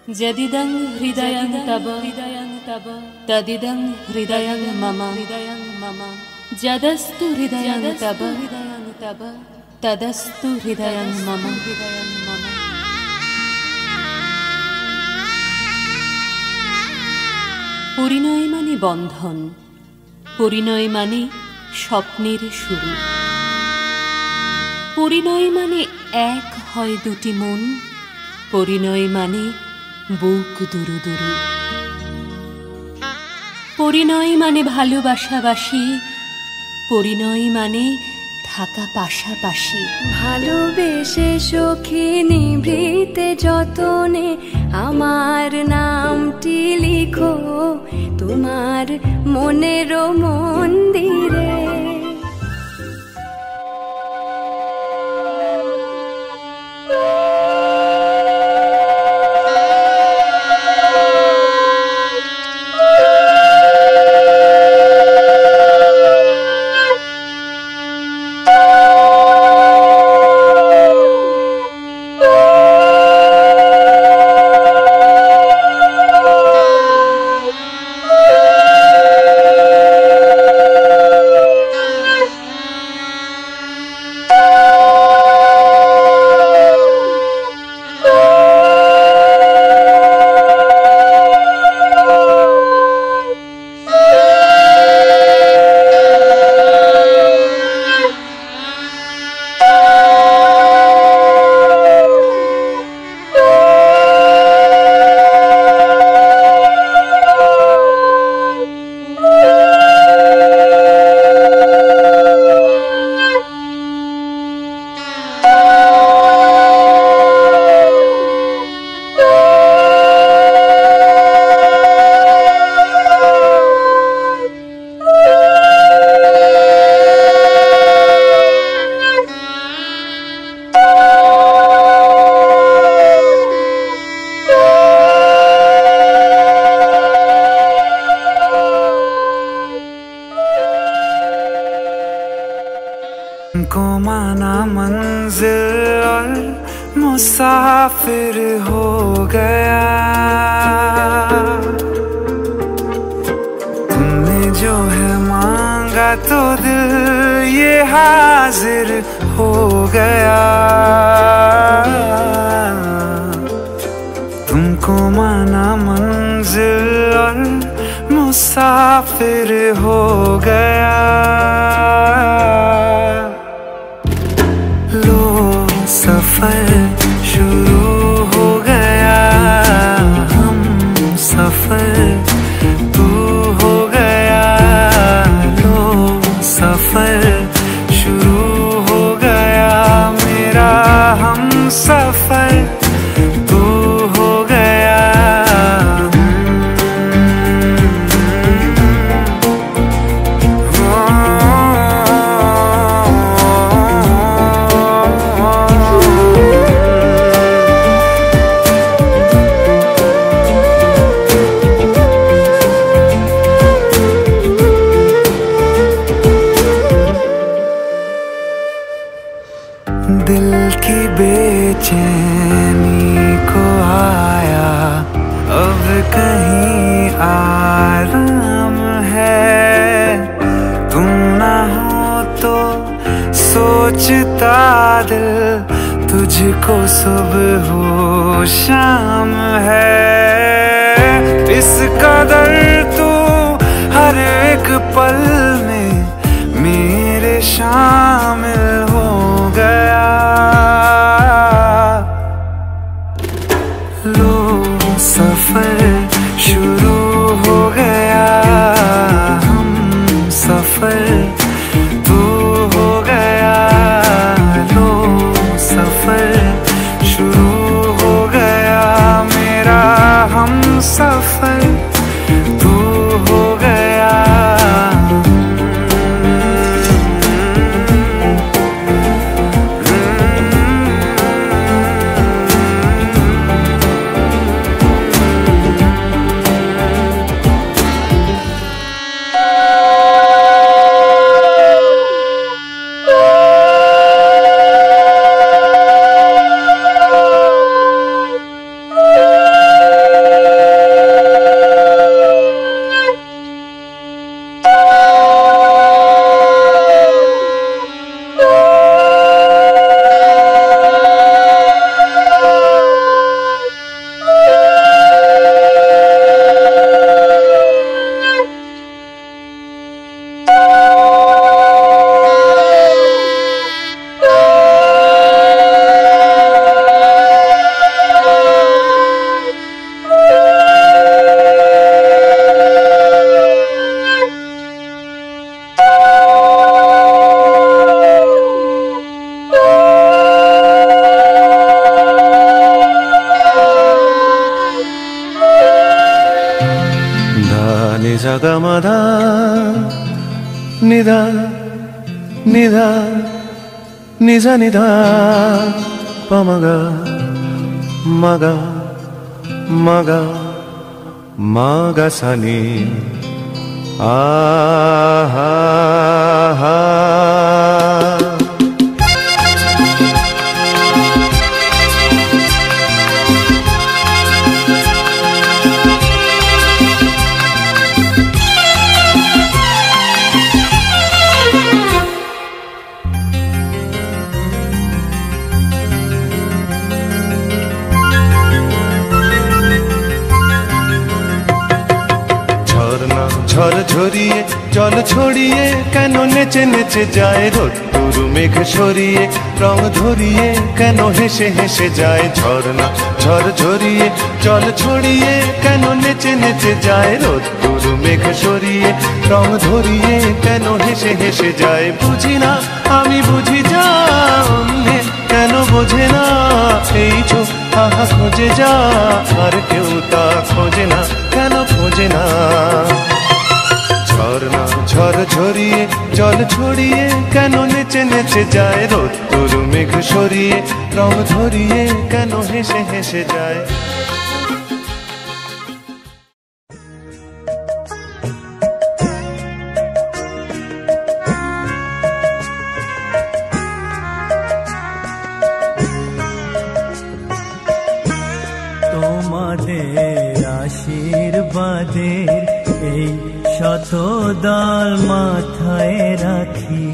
जदिदं हृदयं तव तदिदं हृदयं मम जदस्तु हृदयं तव तदस्तु हृदयं मम। পরিণয় মানে বন্ধন, পরিণয় মানে স্বপ্নের শুরু, পরিণয় মানে এক হয় দুটি মন, পরিণয় মানে বুক দুরু দুরু, পরিণয় মানে ভালোবাসাবাসি, পরিণয় মানে থাকা পাশাপাশি। ভালোবেসে সখী নিভৃতে যতনে আমার নামটি লিখো তোমার মনের মন্দিরে। को माना मंजिल और मुसाफिर हो गया, तुमने जो है मांगा तो दिल ये हाजिर हो गया। तुमको माना मंजिल और मुसाफिर हो गया। सफर शुरू हो गया, हम सफर तू हो गया। लो सफर शुरू हो गया मेरा, हम सफर तू हो गया। दिल की बेचैनी को आया अब कहीं आराम है। तुम ना हो तो सोचता दिल तुझको सुबह हो शाम है। इस कदर तू हर एक पल में मेरे शामिल हो गया। लो सफर शुरू हो गया, हम सफर तू हो गया। लो सफर शुरू हो गया मेरा, हम सफर तू हो गया। నిదా నిదా నిజ నిదా పమగ మగ మగ మగ సని ఆహా ঝরিয়ে জল ছড়িয়ে কেন নেচে নেচে যায় রোদ্দুর মেঘ সরিয়ে রং ধরিয়ে কেন হেসে হেসে যায় ঝর্ণা ঝড় ঝরিয়ে জল ছড়িয়ে কেন নেচে নেচে যায় রোদ্দুর মেঘ সরিয়ে রং ধরিয়ে কেন হেসে হেসে যায় বুঝি না আমি বুঝি যা অন্যে কেন বোঝে না এই চোখ আহা খোঁজে যা আর কেউ তা খোঁজে না কেন খোঁজে না ঝর্ণা ঝড় ঝরিয়ে জল ছড়িয়ে কেন নেচে নেচে যায় রোদ্দুর মেঘ সরিয়ে রং ধরিয়ে কেন হেসে হেসে যায় তোমাদের আশীর্বাদের এই শত দল মাথায় রাখি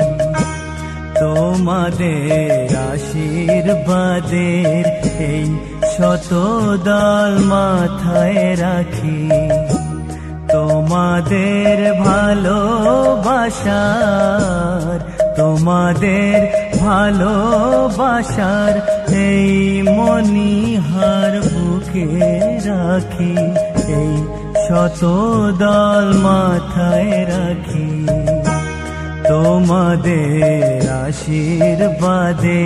তোমাদের আশীর্বাদের এই শত দল মাথায় রাখি তোমাদের ভালোবাসার তোমাদের ভালোবাসার এই মণিহার বুকে রাখি এই শত দল মাথায় রাখি তোমাদের আশীর্বাদে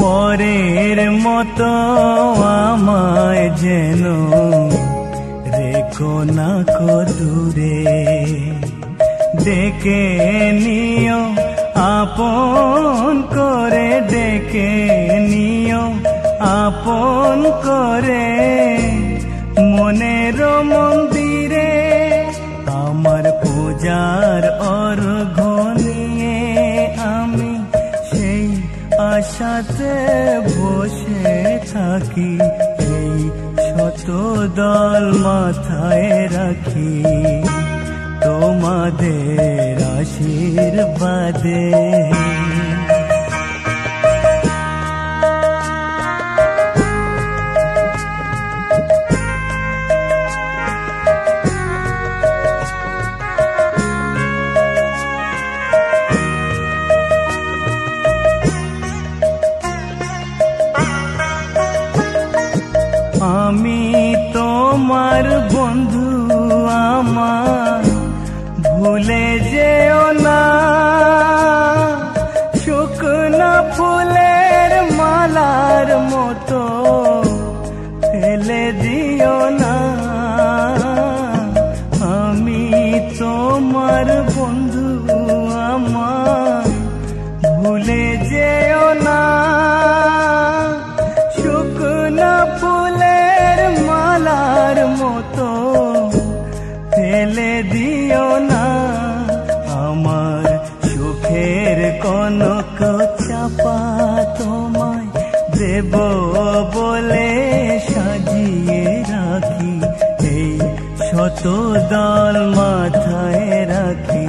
পরের মতো আমায় যেন রেখো না কো দূরে ডেকে নিও আপন করে ডেকে নিও আপন করে মনের মন্দিরে আমার পূজার অর্ঘ্য নিয়ে আমি সেই আশাতে বসে থাকি এই শত দল মাথায় রাখি তোমাদের আশীর্বাদে আমি তোমার বন্ধু আমার ভুলে যেও না শুকনো ফুলের মালার মতো ফেলে দিও না আমি তোমার বন্ধু আমার ভুলে যেও না শুকনো ফুলের মালার মতো ফেলে দিও না আমার সুখের কনক চাপা তোমায় দেব বলে সাজিয়ে রাখি এই শত দল মাথায় রাখি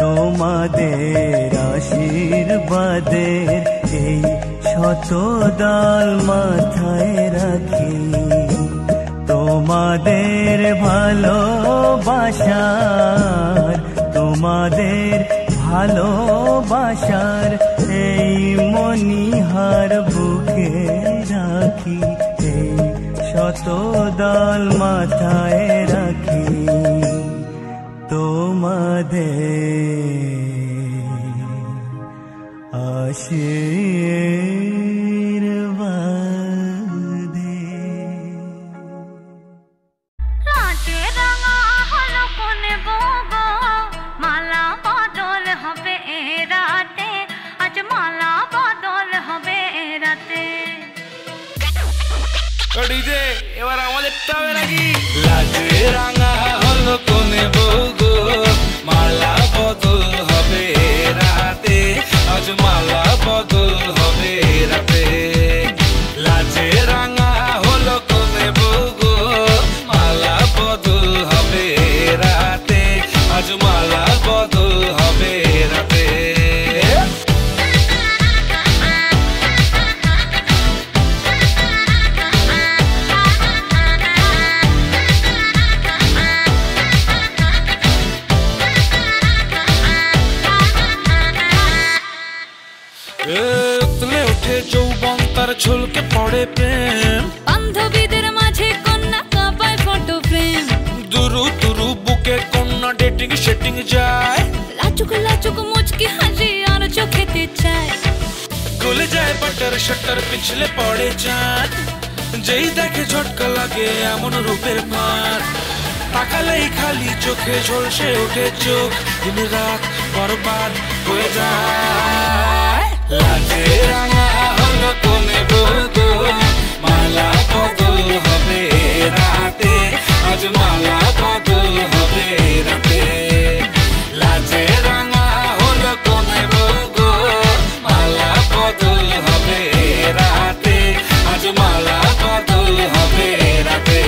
তোমাদের আশীর্বাদের এই শত দল মাথায় রাখি তোমাদের ভালোবাসার তোমাদের ভালোবাসার এই মণিহার বুকে রাখি এই শত দল মাথায় রাখি তোমাদের আশীর্বাদে। লাটে রাঙা হলো কোনে গো, মালা বদল হবে এ রাতে, আজ মালা বদল হবে এ রাতে। ডিজে এবার আমাদেরটা হবে নাকি? লাটে রাঙা হলো কোনে গো, মালা বদল হবে এ রাতে, আজ মালা বদল হবে এ রাতে। লাটে রাঙা হলো কোনে গো, মালা বদল হবে এ রাতে, আজ মালা বদল হবে এ রাতে। উতলে ওঠে যৌবন তার ঝলকে পড়ে প্রেম, বান্ধবীদের মাঝে কন্যা কাঁপায় ফটো ফ্রেম, দুরু দুরু বুকে কন্যা ডেটিং সেটিং যায়, লাচুক লাচুক মুচকি হাসি আর চোখেতে চায়, গলে যায় বাটার শাটার পিছলে পড়ে চাঁদ, যেই দেখে ঝটকা লাগে এমন রূপের মার, তাকালেই খালি চোখে ঝলসে ওঠে চোখ, দিন রাত বরবাদ হয়ে যায়। লাটে রাঙা হলো কোনে গো, মালা বদল হবে রাতে, আজ মালা বদল হবে রাতে। লাটে রাঙা হলো কোনে গো, মালা বদল হবে রাতে, আজ মালা বদল হবে রাতে।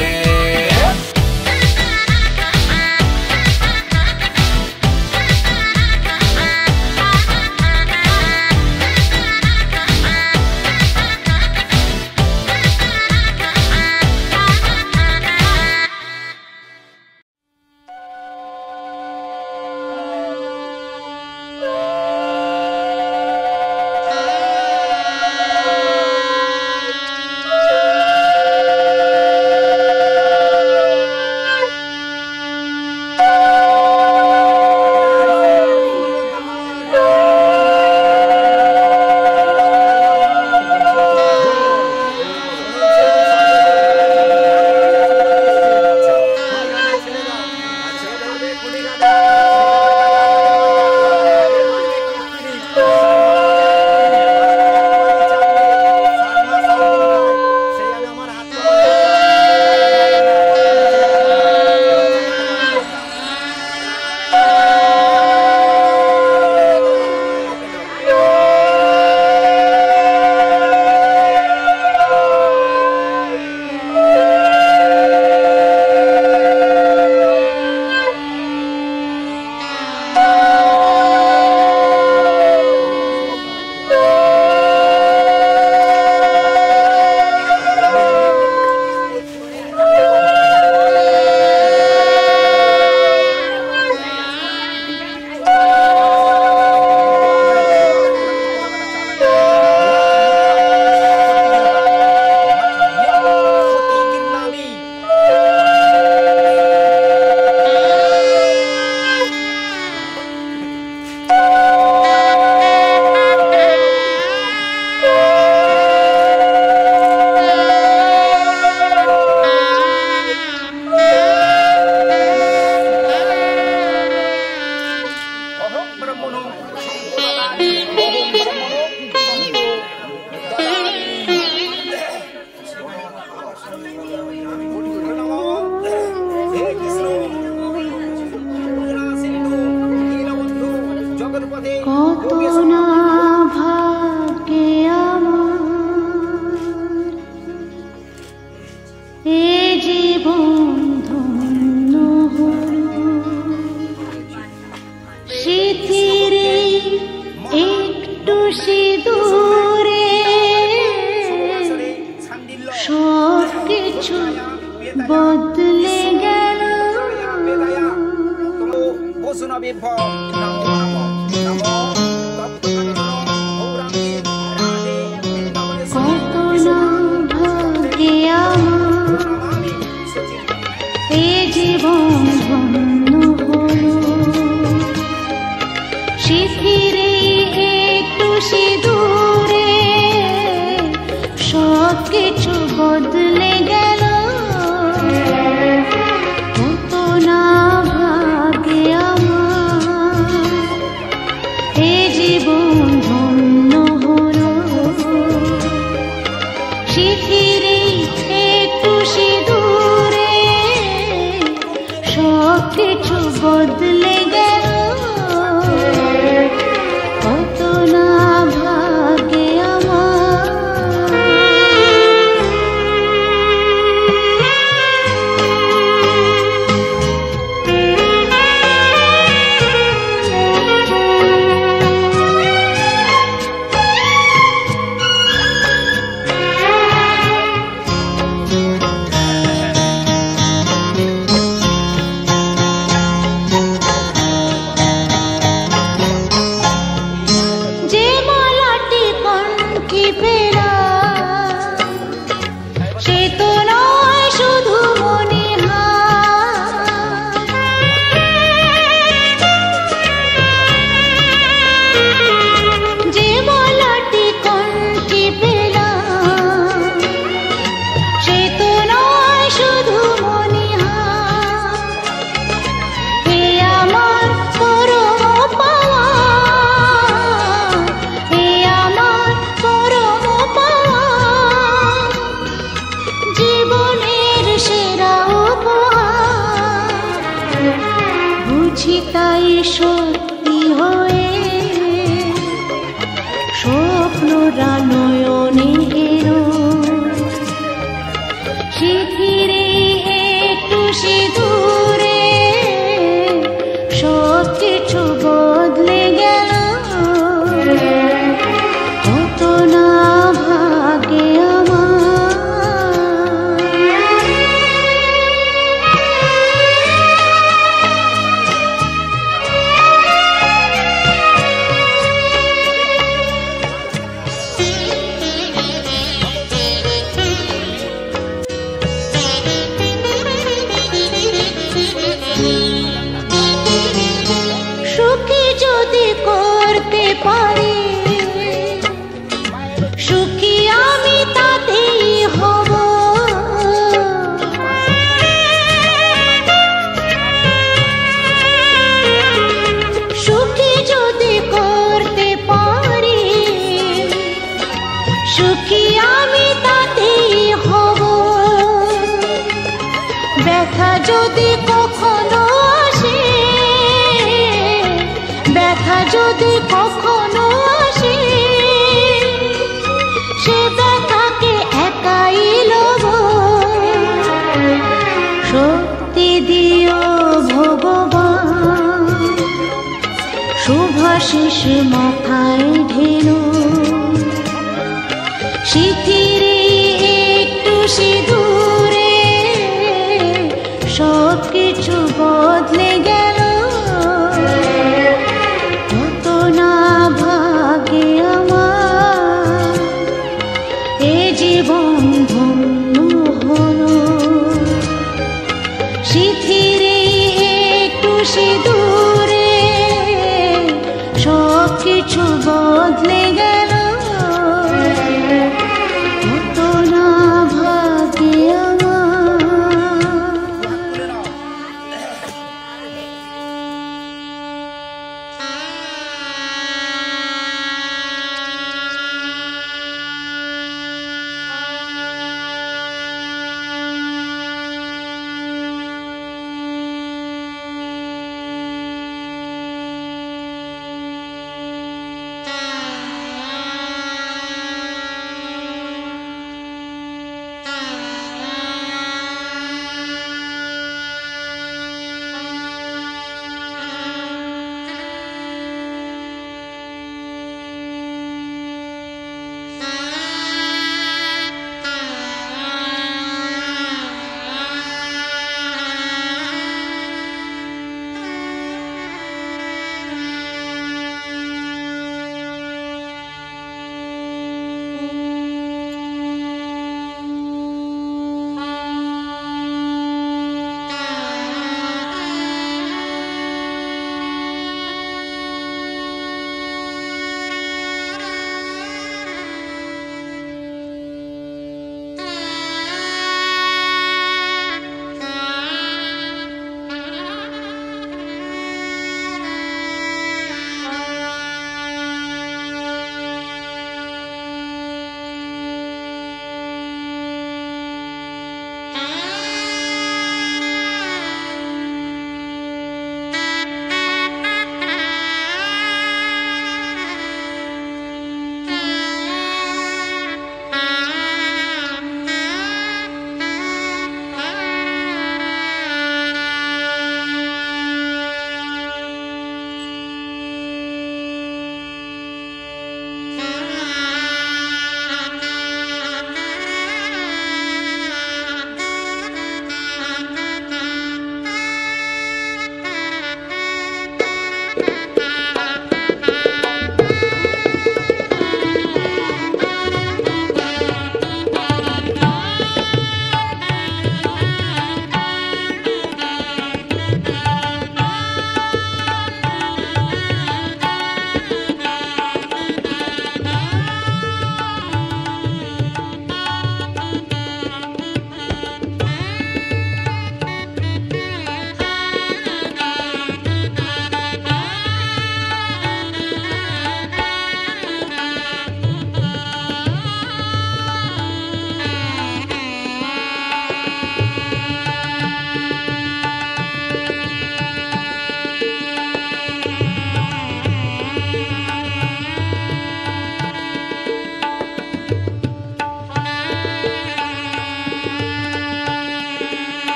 বদলে গেল কত না ভাগ্যে আমার এ জীবন ধন্য হলো শিথিরে একটু সিঁদুর কিছু বদলে গেল, কত না ভাগে আমার, এ জীবন ধন্য হলো। শিথিরে একটু সিঁদুরে সব কিছু বদলে গেল, কত না ভাগে আমার। যে মালাটি কণ্ঠে পেলাম, সে তো নয় শুধু মনে হার। যে মালাটি কণ্ঠে পেলাম, সে তো নয় শুধু মনে হার। হে আমার পরম পাওয়া, হে আমার পরম পাওয়া, জীবনের সেরা উপহার। বুঝি তাই সত্যি হয়ে স্বপ্নরা নয়নে এলো, শিথিরে একটু সিঁদুরে সব কিছু বদলে গেল, কত না ভাগে আমার। সুখী যদি করতে পারি, সুখী আমি তাতেই হব। সুখী যদি করতে পারি, সুখী আমি তাতেই হব। ব্যথা যদি কখনো আসে, ব্যথা যদি কখনো আসে, সে ব্যথাকে একাই লব। শক্তি দিও ভগবান, শুভাশিস মাথায় ঢেলো, শিথিরে একটু সিঁদুরে সব কিছু বদলে গেল, কত না ভাগে আমার, এ জীবন ধন্য হলো। শিথিরে একটু সিঁদুরে সব কিছু বদলে গেল,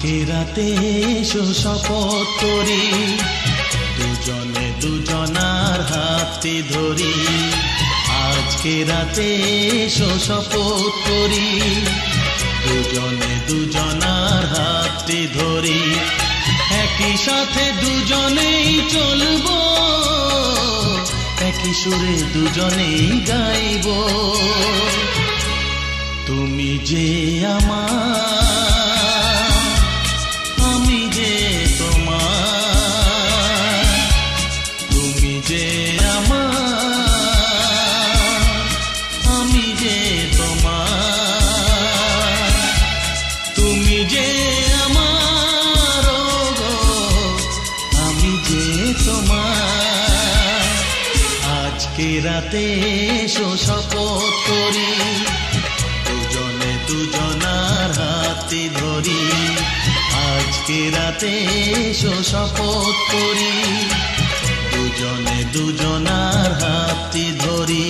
আজকে রাতে এসো শপথ করি, দুজনে দুজনার হাতে ধরি। আজকে রাতে এসো শপথ করি, দুজনে দুজনার হাতে ধরি। একই সাথে দুজনেই চলবো, একই সুরে দুজনেই গাইব। তুমি যে আমার, আমি যে তোমার। তুমি যে আমার, আমি যে তোমার। তুমি যে আমার, গো আমি যে তোমার। আজকে রাতে এসো শপথ করি, দুজনে দুজনার হাতে ধরি। আজকে রাতে এসো শপথ করি, দুজনে দুজনার হাতে ধরি।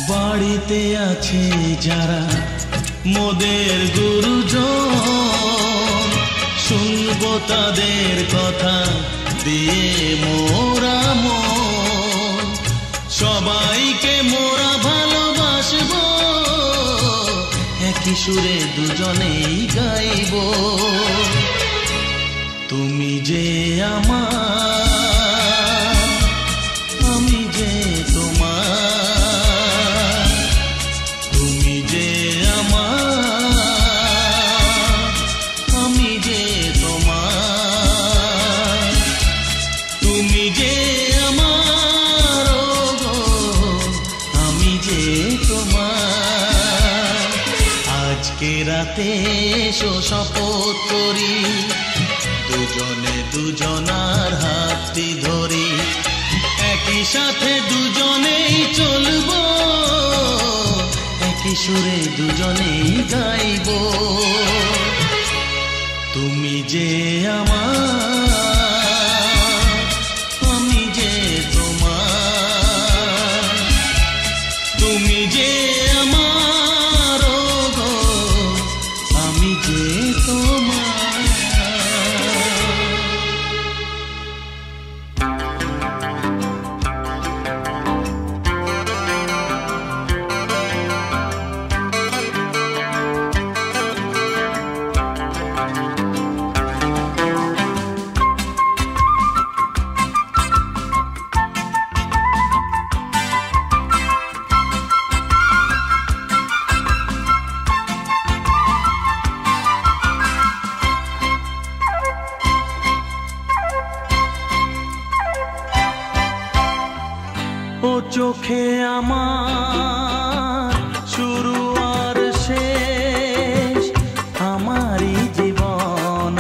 বাড়িতে আছে যারা মোদের গুরুজন, শুনবো তাদের কথা দিয়ে মোরা মন। সবাইকে মোরা ভালোবাসবো, একই সুরে দুজনেই গাইব। তুমি যে আমার, আমি যে তোমার। তুমি যে আমার, আমি যে তোমার। তুমি যে আমার, গো আমি যে তোমার। আজকে রাতে এসো শপথ করি, দুজনে দুজনার হাতে ধরি। একই সাথে দুজনেই চলবো, একই সুরে দুজনেই গাইব। তুমি যে আমার, আমি যে তোমার। তুমি যে আমার, গো আমি যে তোমার। ও চোখে আমার শুরু আর শেষ, আমারই জীবন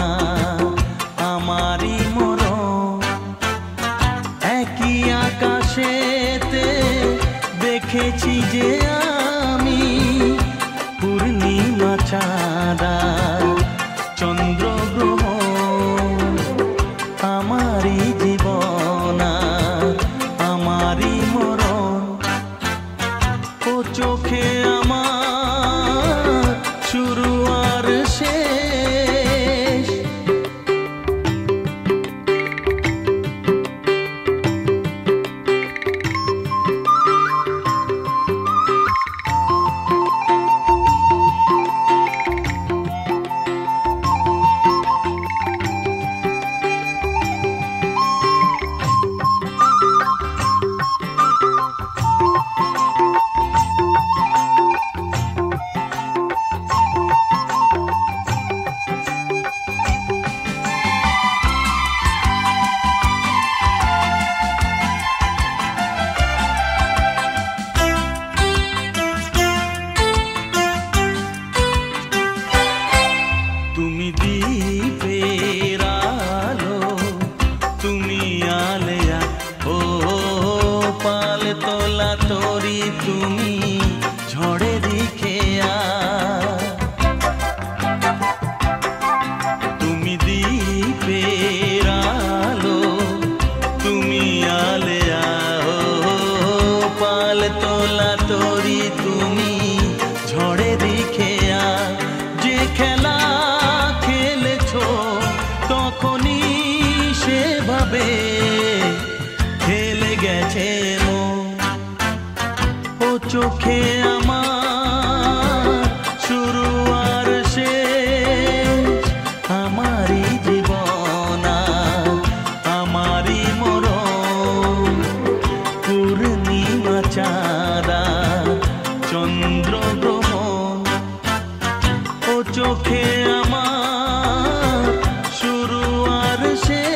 আমারই মরণ। একই আকাশেতে দেখেছি যে আমি পূর্ণিমা চাঁদা চন্দ্র গ্রহণ। আমারই জীবন আমারই মরণ। ও চোখে আমার শুরু আর শেষ। চোখে আমার শুরু আর শেষ।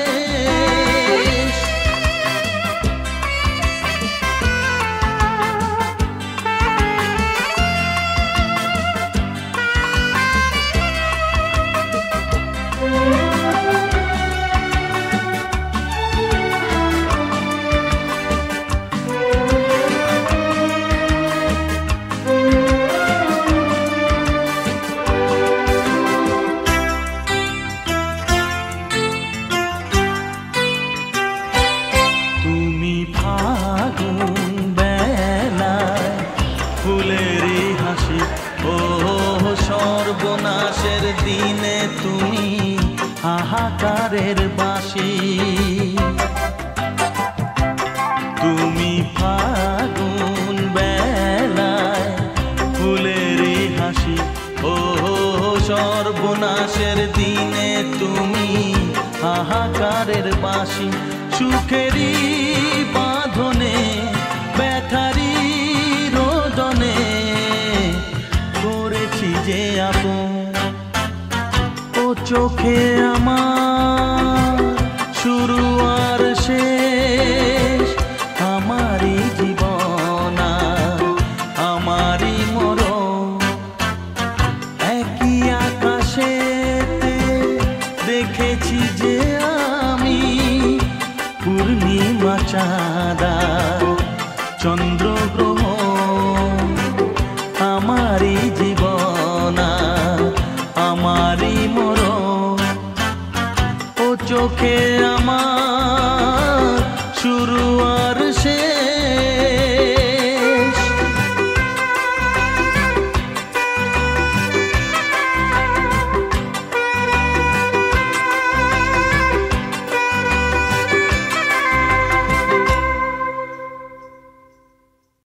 তুমি ফাগুন বেলায় ফুলেরই হাসি, ও সর্বনাশের দিনে তুমি হাহাকারের বাঁশি। তুমি ফাগুন বেলায় ফুলেরই হাসি, ও সর্বনাশের দিনে তুমি হাহাকারের বাঁশি। সুখেরই বাঁধনে ব্যথারি রোদনে করেছি যে আপন, ও চোখে আমার শুরু আর শেষ। আমারই জীবন আমারই মরণ, একই আকাশেতে দেখেছি যে আমি পূর্ণিমা চাঁদা।